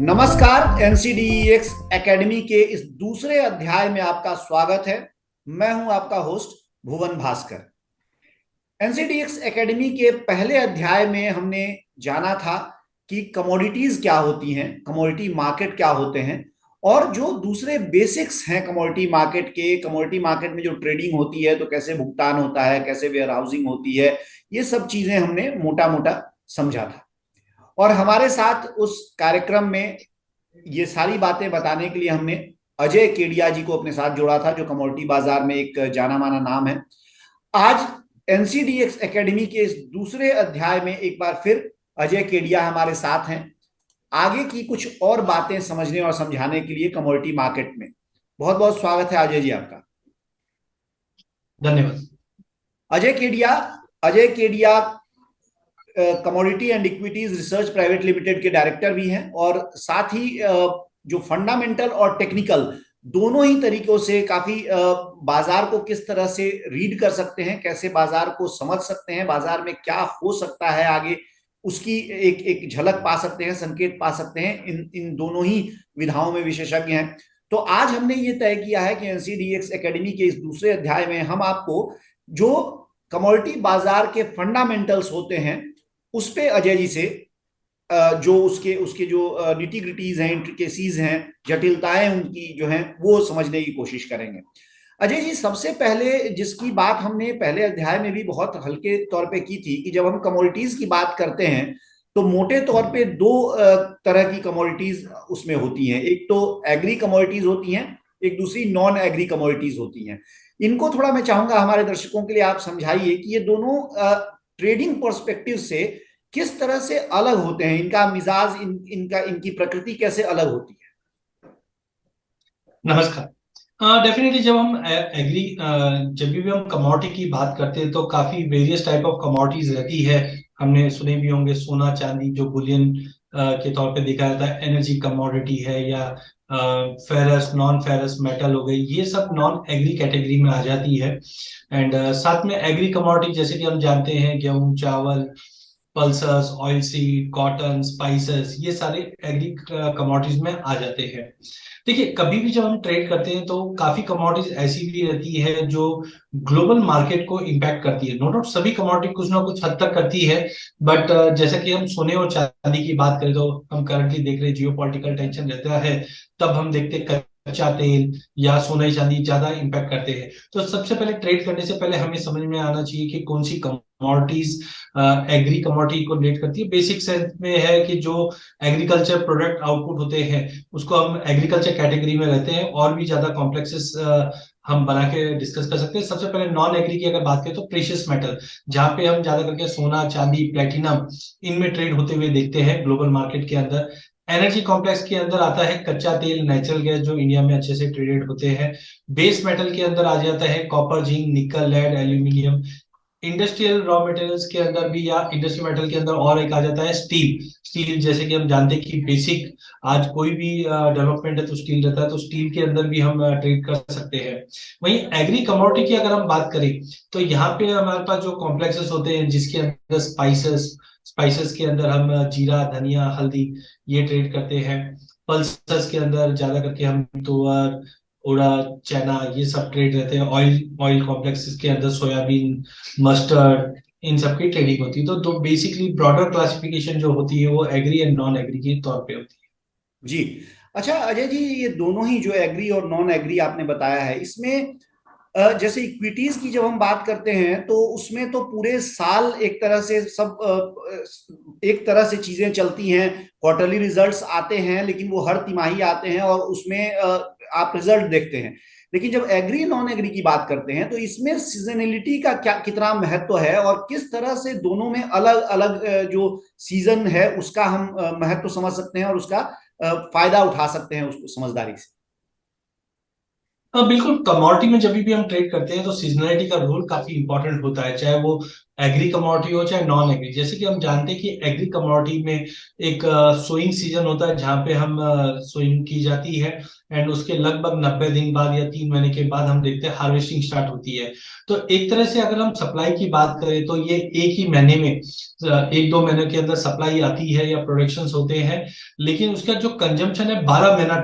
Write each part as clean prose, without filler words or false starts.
नमस्कार। NCDEX academy के इस दूसरे अध्याय में आपका स्वागत है। मैं हूं आपका होस्ट भुवन भास्कर। एनसीडीएक्स एकेडमी के पहले अध्याय में हमने जाना था कि कमोडिटीज क्या होती हैं, कमोडिटी मार्केट क्या होते हैं, और जो दूसरे बेसिक्स हैं कमोडिटी मार्केट के। कमोडिटी मार्केट में जो ट्रेडिंग होती है तो कैसे भुगतान होता है, कैसे वेयर हाउसिंग होती है, ये सब चीजें हमने मोटा मोटा समझा था। और हमारे साथ उस कार्यक्रम में ये सारी बातें बताने के लिए हमने अजय केडिया जी को अपने साथ जोड़ा था, जो कमोडिटी बाजार में एक जाना माना नाम है। आज एनसीडीएक्स एकेडमी के इस दूसरे अध्याय में एक बार फिर अजय केडिया हमारे साथ हैं, आगे की कुछ और बातें समझने और समझाने के लिए कमोडिटी मार्केट में। बहुत बहुत स्वागत है अजय जी आपका। धन्यवाद। Ajay Kedia commodity and equities research private limited के डायरेक्टर भी हैं, और साथ ही जो फंडामेंटल और टेक्निकल दोनों ही तरीकों से काफी बाजार को किस तरह से रीड कर सकते हैं, कैसे बाजार को समझ सकते हैं, बाजार में क्या हो सकता है आगे, उसकी एक एक झलक पा सकते हैं, संकेत पा सकते हैं। इन इन दोनों ही विधाओं में विशेषज्ञ हैं। तो आज हमने ये तय किया है कि एनसीडीएक्स एकेडमी के इस दूसरे अध्याय में हम आपको जो कमोडिटी बाजार के फंडामेंटल्स होते हैं उस पे अजय जी से जो उसके उसके जो निटी ग्रिटीज हैं, इंट्रिकेसीज हैं, जटिलताएं उनकी जो हैं, वो समझने की कोशिश करेंगे। अजय जी, सबसे पहले जिसकी बात हमने पहले अध्याय में भी बहुत हल्के तौर पे की थी कि जब हम कमोडिटीज की बात करते हैं तो मोटे तौर पे दो तरह की कमोडिटीज उसमें होती हैं। एक तो एग्री कमोडिटीज होती हैं, एक दूसरी नॉन एग्री कमोडिटीज होती हैं। इनको थोड़ा मैं चाहूंगा हमारे दर्शकों के लिए आप समझाइए कि ये दोनों ट्रेडिंग पर्सपेक्टिव से किस तरह से अलग होते हैं, इनका मिजाज, इनकी प्रकृति कैसे अलग होती है। नमस्कार। डेफिनेटली जब हम एग्री जब भी हम कमोडिटी की बात करते हैं तो काफी वेरियस टाइप ऑफ कमोडिटीज रहती है। हमने सुने भी होंगे सोना चांदी जो बुलियन के तौर पे देखा जाता है, एनर्जी कमोडिटी है, या फेरस नॉन फेरस मेटल हो गई, ये सब नॉन एग्री कैटेगरी में आ जाती है। एंड साथ में एग्री कमोडिटी जैसे कि हम जानते हैं गेहूं चावल pulses oil seed cotton spices, ये सारे एग्री कमोडिटीज में आ जाते हैं। देखिए कभी भी जब हम ट्रेड करते हैं तो काफी कमोडिटीज ऐसी भी रहती है जो ग्लोबल मार्केट को इम्पैक्ट करती है। नो डाउट सभी कमोडिटी कुछ ना कुछ हद तक करती है, बट जैसे कि हम सोने और चांदी की बात करें तो हम करंटली देख रहे हैं जियो पॉलिटिकल टेंशन रहता है, तब हम देखते हैं कच्चा तेल या सोना चांदी ज्यादा इम्पैक्ट करते हैं। तो सबसे पहले ट्रेड करने से पहले हमें समझ में आना चाहिए कि कौन सी कमोडिटीज एग्री कमोडिटी को रिलेट करती है। बेसिक सेंस में है कि जो एग्रीकल्चर प्रोडक्ट आउटपुट होते हैं उसको हम एग्रीकल्चर कैटेगरी में रहते हैं, और भी ज्यादा कॉम्प्लेक्सेस हम बना के डिस्कस कर सकते हैं। सबसे पहले नॉन एग्री की अगर बात करें तो प्रीशियस मेटल, जहां पे हम ज्यादा करके सोना चांदी प्लेटिनम इनमें ट्रेड होते हुए देखते हैं ग्लोबल मार्केट के अंदर। एनर्जी कॉम्प्लेक्स के अंदर आता है कच्चा तेल नेचुरल गैस जो इंडिया में अच्छे से ट्रेडेड होते हैं। बेस मेटल के अंदर आ जाता है copper zinc nickel lead aluminium. Industrial raw materials के अंदर भी या इंडस्ट्रियल मेटल के अंदर और एक आ जाता है स्टील। स्टील जैसे कि हम जानते हैं कि बेसिक आज कोई भी डेवलपमेंट है तो स्टील रहता है, तो स्टील के अंदर भी हम ट्रेड कर सकते हैं। वहीं एग्री कमोडिटी की अगर हम बात करें तो यहाँ पे हमारे पास जो कॉम्प्लेक्सेस होते हैं जिसके अंदर स्पाइसेस स्पाइसेस के अंदर हम जीरा धनिया हल्दी ये ट्रेड करते हैं। पल्सेस के अंदर ज्यादा करके हम तुअर उड़द चना ये सब ट्रेड रहते हैं। ऑयल ऑयल कॉम्प्लेक्सेस के अंदर सोयाबीन मस्टर्ड इन सब की ट्रेडिंग होती है। तो दो बेसिकली ब्रॉडर क्लासिफिकेशन जो होती है वो एग्री एंड नॉन एग्री के तौर पे होती जी। अच्छा अजय जी, ये दोनों ही जो एग्री और नॉन एग्री आपने बताया है, इसमें जैसे इक्विटीज की जब हम बात करते हैं तो उसमें तो पूरे साल एक तरह से सब एक तरह से चीजें चलती हैं। क्वार्टरली रिजल्ट्स आते हैं, लेकिन वो हर तिमाही आते हैं और उसमें आप रिजल्ट देखते हैं। लेकिन जब एग्री नॉन एग्री की बात करते हैं तो इसमें सीजनलिटी का क्या कितना महत्व है, और किस तरह से दोनों में अलग अलग जो सीजन है उसका हम महत्व समझ सकते हैं और उसका फायदा उठा सकते हैं उसको समझदारी से। हाँ बिल्कुल। कमोडिटी में जब भी हम ट्रेड करते हैं तो सीजनलिटी का रोल काफी इंपॉर्टेंट होता है, चाहे वो एग्री कमोडिटी हो चाहे नॉन एग्री। जैसे कि हम जानते हैं कि एग्री कमोडिटी में एक सोइंग सीजन होता है जहाँ पे हम सोइंग की जाती है, एंड उसके लगभग 90 दिन बाद या 3 महीने के बाद हम देखते हैं हार्वेस्टिंग स्टार्ट होती है। तो एक तरह से अगर हम सप्लाई की बात करें तो ये एक ही महीने में 1-2 महीने के अंदर सप्लाई आती है या प्रोडक्शन होते हैं, लेकिन उसका जो कंजम्पशन है 12 महीना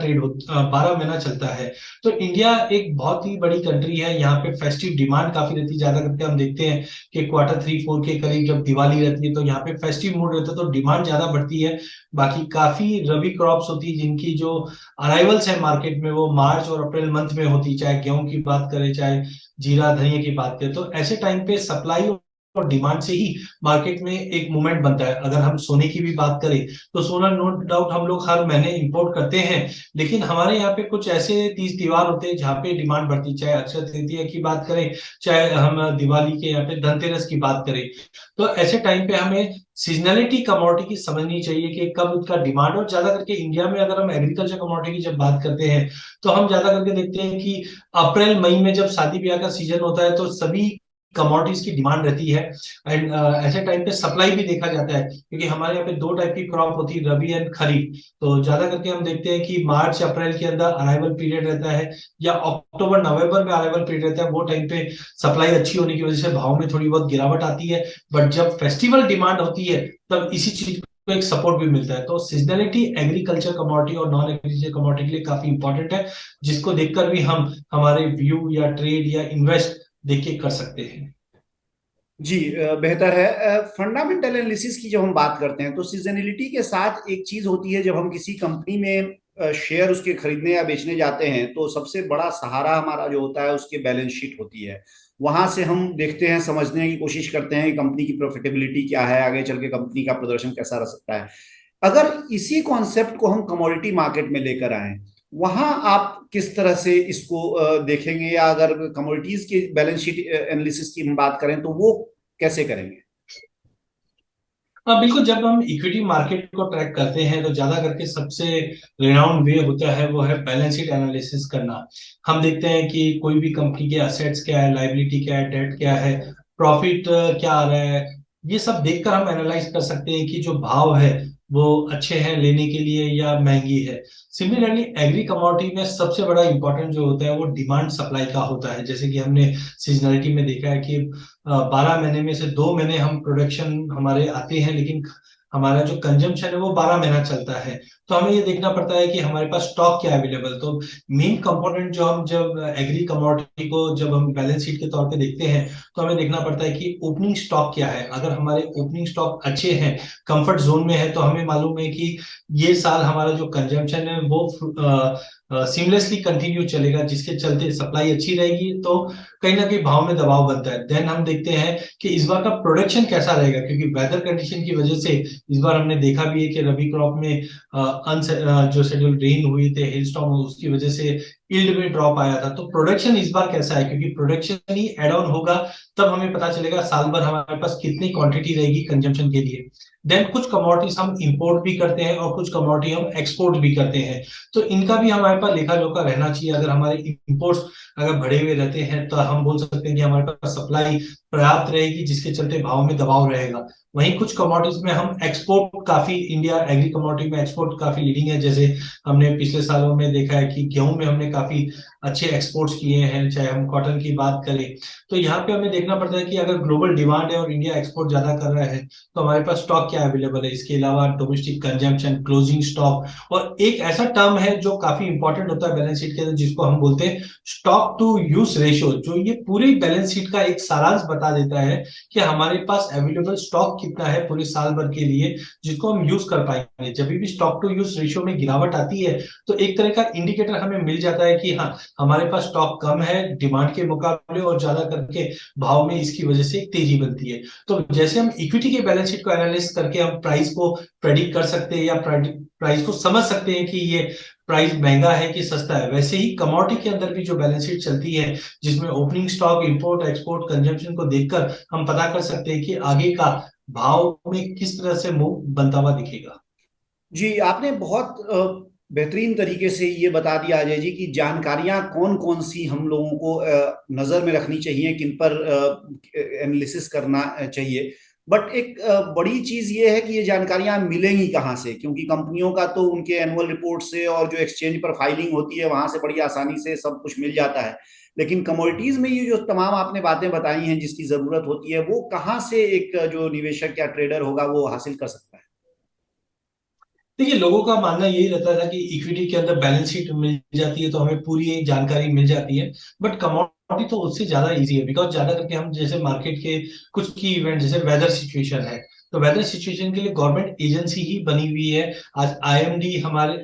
12 महीना चलता है। तो इंडिया एक बहुत ही बड़ी कंट्री है, यहाँ पे फेस्टिव डिमांड काफी रहती है। ज्यादा करके हम देखते हैं कि Q3-4 के करीब जब दिवाली रहती है तो यहाँ पे फेस्टिव मूड रहता है, तो डिमांड ज्यादा बढ़ती है। बाकी काफी रबी क्रॉप्स होती है जिनकी जो अराइवल्स है मार्केट में वो मार्च और अप्रैल मंथ में होती है, चाहे गेहूं की बात करें चाहे जीरा धनिया की बात करें। तो ऐसे टाइम पे सप्लाई और डिमांड से ही मार्केट में एक मूवमेंट बनता है। अगर हम सोने की भी बात करें तो सोना नो डाउट हम लोग हर महीने इंपोर्ट करते हैं, लेकिन हमारे यहाँ पे कुछ ऐसे तीज त्योहार होते हैं जहाँ पे डिमांड बढ़ती है, चाहे अक्षय तृतीया की बात करें चाहे हम दिवाली के यहाँ पे धनतेरस की बात करें। तो ऐसे टाइम पे हमें सीजनलिटी कमोडिटी की समझनी चाहिए कि कब उसका डिमांड। और ज्यादा करके इंडिया में अगर हम एग्रीकल्चर कमोडिटी की जब बात करते हैं तो हम ज्यादा करके देखते हैं कि अप्रैल मई में जब शादी ब्याह का सीजन होता है तो सभी कमोडिटीज की डिमांड रहती है। एंड ऐसे टाइम पे सप्लाई भी देखा जाता है, क्योंकि हमारे यहाँ पे दो टाइप की क्रॉप होती है, रबी एंड खरीफ। तो ज्यादा करके हम देखते हैं कि मार्च अप्रैल के अंदर अराइवल पीरियड रहता है, या अक्टूबर नवंबर में अराइवल पीरियड रहता है। वो टाइम पे सप्लाई अच्छी होने की वजह से भाव में थोड़ी बहुत गिरावट आती है। बट जब फेस्टिवल डिमांड होती है तब इसी चीज को एक सपोर्ट भी मिलता है। तो सीजनलिटी एग्रीकल्चर कमोडिटी और नॉन एग्रीकल्चर कमोडिटी के लिए काफी इंपॉर्टेंट है, जिसको देखकर भी हम हमारे व्यू या ट्रेड या इन्वेस्ट देख के कर सकते हैं। जी, बेहतर है। फंडामेंटल एनालिसिस की जब हम बात करते हैं तो सीजनलिटी के साथ एक चीज होती है, जब हम किसी कंपनी में शेयर उसके खरीदने या बेचने जाते हैं तो सबसे बड़ा सहारा हमारा जो होता है उसकी बैलेंस शीट होती है। वहां से हम देखते हैं, समझने की कोशिश करते हैं कि कंपनी की प्रॉफिटेबिलिटी क्या है, आगे चल के कंपनी का प्रदर्शन कैसा रह सकता है। अगर इसी कॉन्सेप्ट को हम कमोडिटी मार्केट में लेकर आए, वहां आप किस तरह से इसको देखेंगे, या अगर कमोडिटीज की बैलेंस शीट एनालिसिस की हम बात करें तो वो कैसे करेंगे? हाँ बिल्कुल, जब हम इक्विटी मार्केट को ट्रैक करते हैं तो ज्यादा करके सबसे रिनाउंड वे होता है वो है बैलेंस शीट एनालिसिस करना। हम देखते हैं कि कोई भी कंपनी के असेट्स क्या है, लाइबिलिटी क्या है, डेट क्या है, प्रॉफिट क्या आ रहा है। ये सब देखकर हम एनालाइज कर सकते हैं कि जो भाव है वो अच्छे हैं लेने के लिए या महंगी है। सिमिलरली एग्री कमोडिटी में सबसे बड़ा इंपॉर्टेंट जो होता है वो डिमांड सप्लाई का होता है। जैसे कि हमने सीजनलिटी में देखा है कि 12 महीने में से 2 महीने हम प्रोडक्शन हमारे आते हैं, लेकिन हमारा जो कंजम्पशन है वो 12 महीना चलता है। तो हमें ये देखना पड़ता है कि हमारे पास स्टॉक क्या अवेलेबल। तो मेन कंपोनेंट जो हम जब एग्री कमोडिटी को जब हम बैलेंस शीट के तौर पे देखते हैं तो हमें देखना पड़ता है कि ओपनिंग स्टॉक क्या है। अगर हमारे ओपनिंग स्टॉक अच्छे हैं, कंफर्ट जोन में है, तो हमें मालूम है कि ये साल हमारा जो कंजम्पशन है वो सीमलेसली कंटिन्यू चलेगा, जिसके चलते सप्लाई अच्छी रहेगी तो कहीं ना कहीं भाव में दबाव बनता है। देन हम देखते हैं कि इस बार का प्रोडक्शन कैसा रहेगा, क्योंकि वेदर कंडीशन की वजह से इस बार हमने देखा भी है कि रबी क्रॉप में जो शेड्यूल रेन हुए थे, हेल स्टॉर्म, उसकी वजह से यील्ड में ड्रॉप आया था। तो प्रोडक्शन इस बार कैसा है, क्योंकि प्रोडक्शन ही एड ऑन होगा तब हमें पता चलेगा साल भर हमारे पास कितनी क्वांटिटी रहेगी कंजम्पशन के लिए। देन कुछ कमोडिटीज हम इंपोर्ट भी करते हैं और कुछ कमोडिटी हम एक्सपोर्ट भी करते हैं। तो इनका भी हमारे पास लेखा जोखा रहना चाहिए। अगर हमारे इंपोर्ट्स अगर बढ़े हुए रहते हैं तो हम बोल सकते हैं कि हमारे पास सप्लाई पर्याप्त रहेगी, जिसके चलते भाव में दबाव रहेगा। वहीं कुछ कमोडिटीज में हम एक्सपोर्ट काफी, इंडिया एग्री कमोडिटी में एक्सपोर्ट काफी लीडिंग है। जैसे हमने पिछले सालों में देखा है कि गेहूं में हमने काफी अच्छे एक्सपोर्ट्स किए हैं, चाहे हम कॉटन की बात करें। तो यहाँ पे हमें देखना पड़ता है कि अगर ग्लोबल डिमांड है और इंडिया एक्सपोर्ट ज्यादा कर रहा है तो हमारे पास स्टॉक क्या अवेलेबल है। इसके अलावा डोमेस्टिक कंजम्पशन, क्लोजिंग स्टॉक, और एक ऐसा टर्म है जो काफी इंपॉर्टेंट होता है बैलेंस शीट के अंदर, जिसको हम बोलते हैं स्टॉक टू यूज रेशियो, जो ये पूरी बैलेंस शीट का एक सारांश बता देता है कि हमारे पास अवेलेबल स्टॉक कितना है पूरे साल भर के लिए, जिसको हम यूज कर पाएंगे। जब भी स्टॉक टू यूज रेशियो में गिरावट आती है तो एक तरह का इंडिकेटर हमें मिल जाता है कि हाँ, हमारे पास स्टॉक कम है डिमांड के मुकाबले, और ज्यादा करके भाव में इसकी वजह से एक तेजी बनती है। तो जैसे हम इक्विटी के बैलेंस शीट को एनालाइज करके हम प्राइस को प्रेडिक्ट कर सकते हैं या प्राइस को समझ सकते हैं कि ये प्राइस महंगा है कि सस्ता है, वैसे ही कमोडिटी के अंदर भी जो बैलेंस शीट चलती है जिसमें opening stock, import, export, consumption को देखकर हम पता कर सकते हैं कि आगे का भाव में किस तरह से मूव बनता हुआ दिखेगा। जी, आपने बहुत बेहतरीन तरीके से ये बता दिया अजय जी कि जानकारियां कौन कौन सी हम लोगों को नजर में रखनी चाहिए, किन पर एनालिसिस करना चाहिए। बट एक बड़ी चीज ये है कि ये जानकारियां मिलेंगी कहाँ से, क्योंकि कंपनियों का तो उनके एनुअल रिपोर्ट से और जो एक्सचेंज पर फाइलिंग होती है वहां से बड़ी आसानी से सब कुछ मिल जाता है। लेकिन कमोडिटीज में ये जो तमाम आपने बातें बताई हैं जिसकी जरूरत होती है, वो कहाँ से एक जो निवेशक या ट्रेडर होगा वो हासिल कर सकता है? देखिए, लोगों का मानना यही रहता था कि इक्विटी के अंदर बैलेंस शीट मिल जाती है तो हमें पूरी जानकारी मिल जाती है। बट कमोडिटी तो उससे ज्यादा इजी है, बिकॉज ज्यादा करके हम जैसे मार्केट के कुछ की इवेंट जैसे वेदर सिचुएशन है, तो वेदर सिचुएशन के लिए गवर्नमेंट एजेंसी ही बनी हुई है। आज आईएमडी हमारे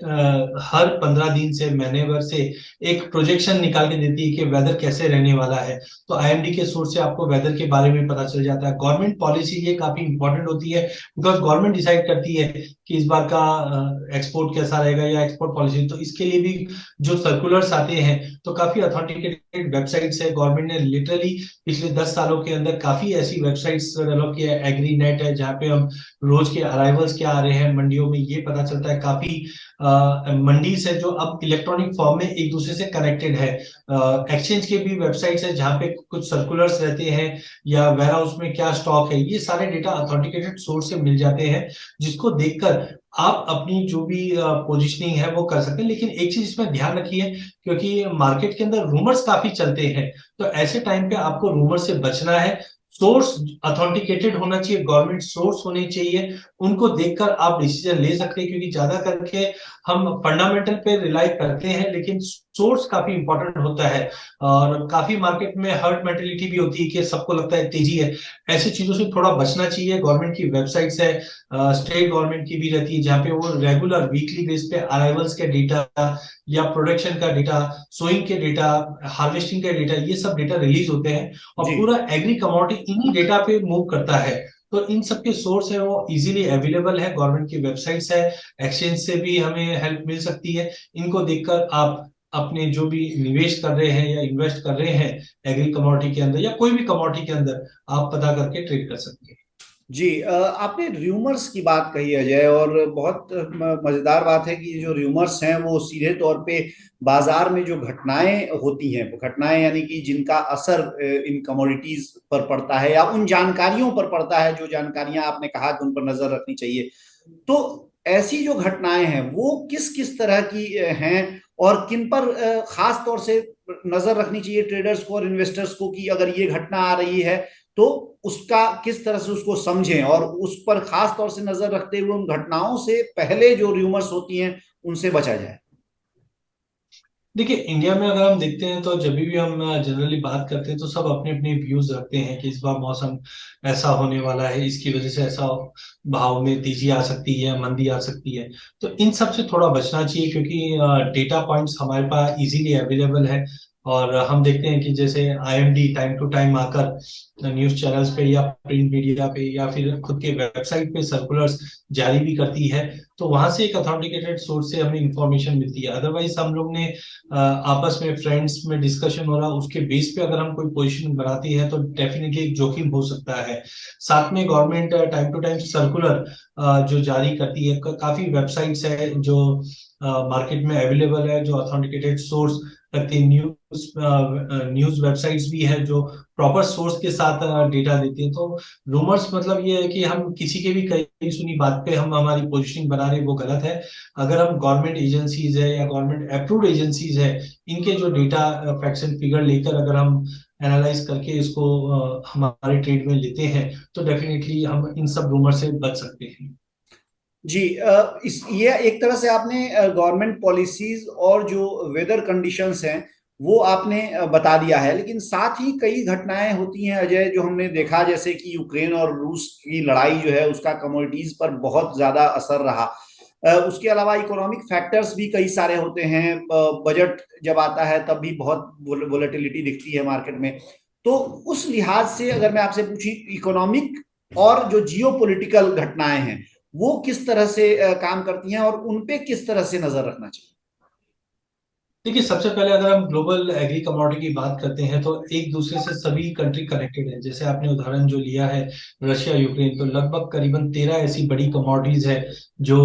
हर 15 दिन से महीने भर से एक प्रोजेक्शन निकाल के देती है कि वेदर कैसे रहने वाला है। तो आईएमडी के सोर्स से आपको वेदर के बारे में पता चल जाता है। गवर्नमेंट पॉलिसी ये काफी इंपॉर्टेंट होती है, बिकॉज गवर्नमेंट डिसाइड करती है कि इस बार का एक्सपोर्ट कैसा रहेगा या एक्सपोर्ट पॉलिसी। तो इसके लिए भी जो सर्कुलर्स आते हैं, तो काफी अथेंटिकेटेड वेबसाइट्स है। गवर्नमेंट ने लिटरली पिछले 10 सालों के अंदर काफी ऐसी वेबसाइट्स डेवलप किया है। एग्री नेट है जहाँ पे हम रोज के अराइवल्स क्या आ रहे हैं मंडियों में ये पता चलता है। काफी मंडी से जो अब इलेक्ट्रॉनिक फॉर्म में एक दूसरे से कनेक्टेड है। एक्सचेंज के भी वेबसाइट्स है जहाँ पे कुछ सर्कुलर्स रहते हैं या वेयर हाउस में क्या स्टॉक है, ये सारे डेटा अथेंटिकेटेड सोर्स से मिल जाते हैं, जिसको देखकर आप अपनी जो भी पोजीशनिंग है वो कर सकते हैं। लेकिन एक चीज इसमें ध्यान रखिए, क्योंकि मार्केट के अंदर रूमर्स काफी चलते हैं, तो ऐसे टाइम पे आपको रूमर से बचना है। सोर्स अथेंटिकेटेड होना चाहिए, गवर्नमेंट सोर्स होने चाहिए, उनको देखकर आप डिसीजन ले सकते हैं। क्योंकि ज्यादा करके हम फंडामेंटल पे रिलाई करते हैं, लेकिन सोर्स काफी इंपॉर्टेंट होता है। और काफी मार्केट में हर्ट मेंटेलिटी भी होती है कि सबको लगता है तेजी है। ऐसी चीजों से थोड़ा बचना चाहिए। गवर्नमेंट की वेबसाइट्स है, स्टेट गवर्नमेंट की भी रहती है, जहाँ पे वो रेगुलर वीकली बेस पे अराइवल्स के डेटा या प्रोडक्शन का डेटा, सोइंग के डेटा, हार्वेस्टिंग का डेटा, ये सब डेटा रिलीज होते हैं। और जी पूरा एग्री कमोडिटी इन्हीं डेटा पे मूव करता है। तो इन सब के सोर्स है वो इजीली अवेलेबल है, गवर्नमेंट की वेबसाइट्स है, एक्सचेंज से भी हमें हेल्प मिल सकती है। इनको देखकर आप अपने जो भी निवेश कर रहे हैं या इन्वेस्ट कर रहे हैं एग्री कमोडिटी के अंदर या कोई भी कमोडिटी के अंदर, आप पता करके ट्रेड कर सकते हैं। जी, आपने र्यूमर्स की बात कही अजय, और बहुत मजेदार बात है कि ये जो र्यूमर्स हैं वो सीधे तौर पे बाजार में जो घटनाएं होती हैं, वो घटनाएं यानी कि जिनका असर इन कमोडिटीज पर पड़ता है या उन जानकारियों पर पड़ता है, जो जानकारियां आपने कहा कि उन पर नजर रखनी चाहिए। तो ऐसी जो घटनाएं हैं वो किस किस तरह की हैं, और किन पर खास तौर से नजर रखनी चाहिए ट्रेडर्स को और इन्वेस्टर्स को, कि अगर ये घटना आ रही है तो उसका किस तरह से उसको समझें, और उस पर खास तौर से नजर रखते हुए उन घटनाओं से पहले जो र्यूमर्स होती हैं उनसे बचा जाए? देखिए, इंडिया में अगर हम देखते हैं तो जब भी हम जनरली बात करते हैं तो सब अपने अपने व्यूज रखते हैं कि इस बार मौसम ऐसा होने वाला है, इसकी वजह से ऐसा भाव में तेजी आ सकती है, मंदी आ सकती है। तो इन सब से थोड़ा बचना चाहिए, क्योंकि डेटा पॉइंट्स हमारे पास इजीली अवेलेबल है। और हम देखते हैं कि जैसे आईएमडी टाइम टू टाइम आकर न्यूज चैनल्स पे या प्रिंट मीडिया पे या फिर खुद के वेबसाइट पे सर्कुलर्स जारी भी करती है। तो वहां से एक अथेंटिकेटेड सोर्स से हमें इंफॉर्मेशन मिलती है। अदरवाइज हम लोग ने आपस में फ्रेंड्स में डिस्कशन हो रहा, उसके बेस पे अगर हम कोई पोजीशन बनाती है तो डेफिनेटली एक जोखिम हो सकता है। साथ में government time to time circular जो जारी करती है, काफी वेबसाइट्स है जो मार्केट में अवेलेबल है, जो अथेंटिकेटेड सोर्स रखती है। न्यूज वेबसाइट्स भी है जो प्रॉपर सोर्स के साथ डेटा देती है। तो रूमर्स मतलब ये है कि हम किसी के भी कही सुनी बात पे हम हमारी पोजीशनिंग बना रहे हैं, वो गलत है। अगर हम गवर्नमेंट एजेंसीज है या गवर्नमेंट अप्रूव्ड एजेंसीज है, इनके जो डेटा फैक्ट्स एंड फिगर लेकर अगर हम एनालाइज करके इसको हमारे ट्रेड में लेते हैं, तो डेफिनेटली हम इन सब रूमर से बच सकते हैं। जी, इस ये एक तरह से आपने गवर्नमेंट पॉलिसीज और जो वेदर कंडीशंस हैं वो आपने बता दिया है, लेकिन साथ ही कई घटनाएं होती हैं अजय जो हमने देखा, जैसे कि यूक्रेन और रूस की लड़ाई जो है उसका कमोडिटीज पर बहुत ज्यादा असर रहा। उसके अलावा इकोनॉमिक फैक्टर्स भी कई सारे होते हैं। बजट जब आता है तब भी बहुत वोलेटिलिटी दिखती है मार्केट में। तो उस लिहाज से अगर मैं आपसे पूछी, इकोनॉमिक और जो जियो पॉलिटिकल घटनाएं हैं वो किस तरह से काम करती हैं और उन पे किस तरह से नजर रखना चाहिए? देखिए, सबसे पहले अगर हम ग्लोबल एग्री कमोडिटी की बात करते हैं तो एक दूसरे से सभी कंट्री कनेक्टेड है। जैसे आपने उदाहरण जो लिया है रशिया यूक्रेन, तो लगभग करीबन 13 ऐसी बड़ी कमोडिटीज है जो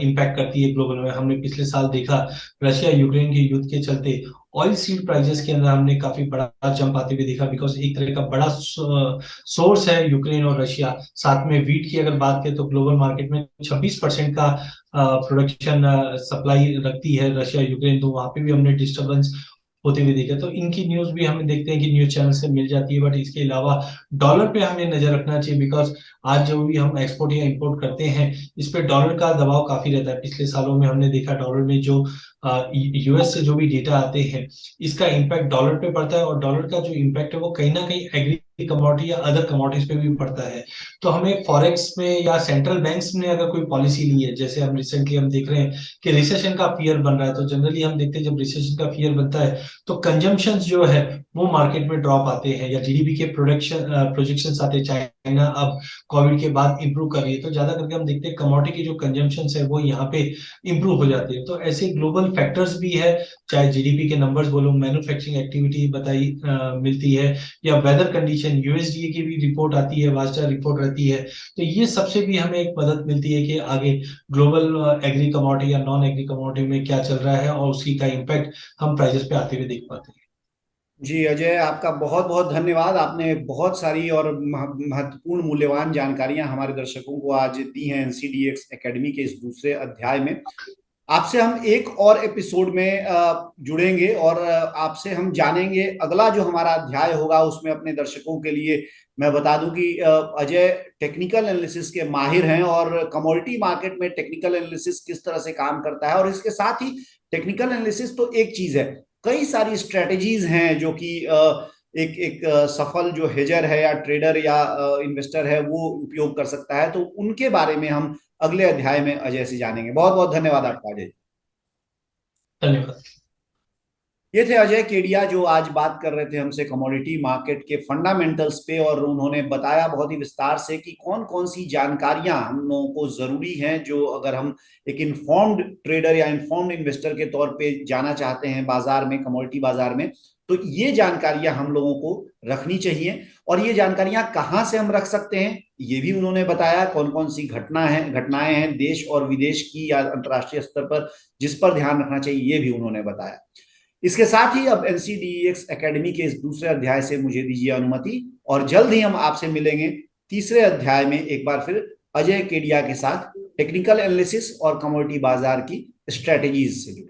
इम्पैक्ट करती है ग्लोबल में। हमने पिछले साल देखा रशिया यूक्रेन के युद्ध के चलते ऑयल सीड प्राइसेस के अंदर हमने काफी बड़ा जंप आते हुए देखा, बिकॉज एक तरह का बड़ा सोर्स है यूक्रेन और रशिया। साथ में वीट की अगर बात करें तो ग्लोबल मार्केट में 26% का प्रोडक्शन सप्लाई रखती है रशिया यूक्रेन, तो वहां पे भी हमने डिस्टरबेंस होते हुए देखा। तो इनकी न्यूज भी हमें देखते हैं कि न्यूज चैनल से मिल जाती है। बट इसके अलावा डॉलर पे हमें नजर रखना चाहिए, बिकॉज आज जो भी हम एक्सपोर्ट या इंपोर्ट करते हैं इस पे डॉलर का दबाव काफी रहता है। पिछले सालों में हमने देखा डॉलर में जो यूएस से जो भी डेटा आते हैं इसका इम्पैक्ट डॉलर पे पड़ता है, और डॉलर का जो इम्पैक्ट है वो कहीं ना कहीं एग्री कमोडिटी या अदर कमोडिटीज पे भी पड़ता है। तो हमें फॉरेक्स में या सेंट्रल बैंक्स ने अगर कोई पॉलिसी ली है, जैसे हम रिसेंटली हम देख रहे हैं कि रिसेशन का फियर बन रहा है, तो जनरली हम देखते हैं जब रिसेशन का फियर बनता है तो कंजम्पशन जो है वो मार्केट में ड्रॉप आते हैं, या जीडीपी के प्रोडक्शन प्रोजेक्शन आते हैं। चाइना अब कोविड के बाद इंप्रूव कर रही है, तो ज्यादा करके हम देखते हैं कमोडिटी की जो कंजम्पशन है वो यहाँ पे इंप्रूव हो जाती है। तो ऐसे ग्लोबल फैक्टर्स भी है, चाहे जीडीपी के नंबर्स बोलो, मैन्युफैक्चरिंग एक्टिविटी बताई मिलती है, या वेदर कंडीशन, यूएसडीए की भी रिपोर्ट आती है, वास्टा रिपोर्ट रहती है। तो ये सबसे भी हमें एक मदद मिलती है कि आगे ग्लोबल एग्री कमोडिटी या नॉन एग्री कमोडिटी में क्या चल रहा है और उसकी का इम्पैक्ट हम प्राइजेस पे आते हुए देख पाते हैं। जी अजय, आपका बहुत बहुत धन्यवाद। आपने बहुत सारी और महत्वपूर्ण मूल्यवान जानकारियां हमारे दर्शकों को आज दी हैं एनसीडीएक्स एकेडमी के इस दूसरे अध्याय में। आपसे हम एक और एपिसोड में जुड़ेंगे और आपसे हम जानेंगे अगला जो हमारा अध्याय होगा उसमें अपने दर्शकों के लिए मैं बता दूं कि अजय टेक्निकल एनालिसिस के माहिर हैं और कमोडिटी मार्केट में टेक्निकल एनालिसिस किस तरह से काम करता है, और इसके साथ ही टेक्निकल एनालिसिस तो एक चीज है, कई सारी स्ट्रेटेजीज हैं जो कि एक एक सफल जो हेजर है या ट्रेडर या इन्वेस्टर है वो उपयोग कर सकता है। तो उनके बारे में हम अगले अध्याय में अजय से जानेंगे। बहुत बहुत धन्यवाद आपका अजय। धन्यवाद। ये थे अजय केडिया जो आज बात कर रहे थे हमसे कमोडिटी मार्केट के फंडामेंटल्स पे, और उन्होंने बताया बहुत ही विस्तार से कि कौन कौन सी जानकारियां हम लोगों को जरूरी हैं, जो अगर हम एक इन्फॉर्म्ड ट्रेडर या इन्फॉर्म्ड इन्वेस्टर के तौर पे जाना चाहते हैं बाजार में, कमोडिटी बाजार में, तो ये जानकारियां हम लोगों को रखनी चाहिए। और ये जानकारियां कहाँ से हम रख सकते हैं ये भी उन्होंने बताया, कौन कौन सी घटनाएं हैं देश और विदेश की या अंतर्राष्ट्रीय स्तर पर जिस पर ध्यान रखना चाहिए, ये भी उन्होंने बताया। इसके साथ ही अब एनसीडीएक्स एकेडमी के इस दूसरे अध्याय से मुझे दीजिए अनुमति, और जल्द ही हम आपसे मिलेंगे तीसरे अध्याय में एक बार फिर अजय केडिया के साथ टेक्निकल एनालिसिस और कमोडिटी बाजार की स्ट्रेटेजीज से जुड़े।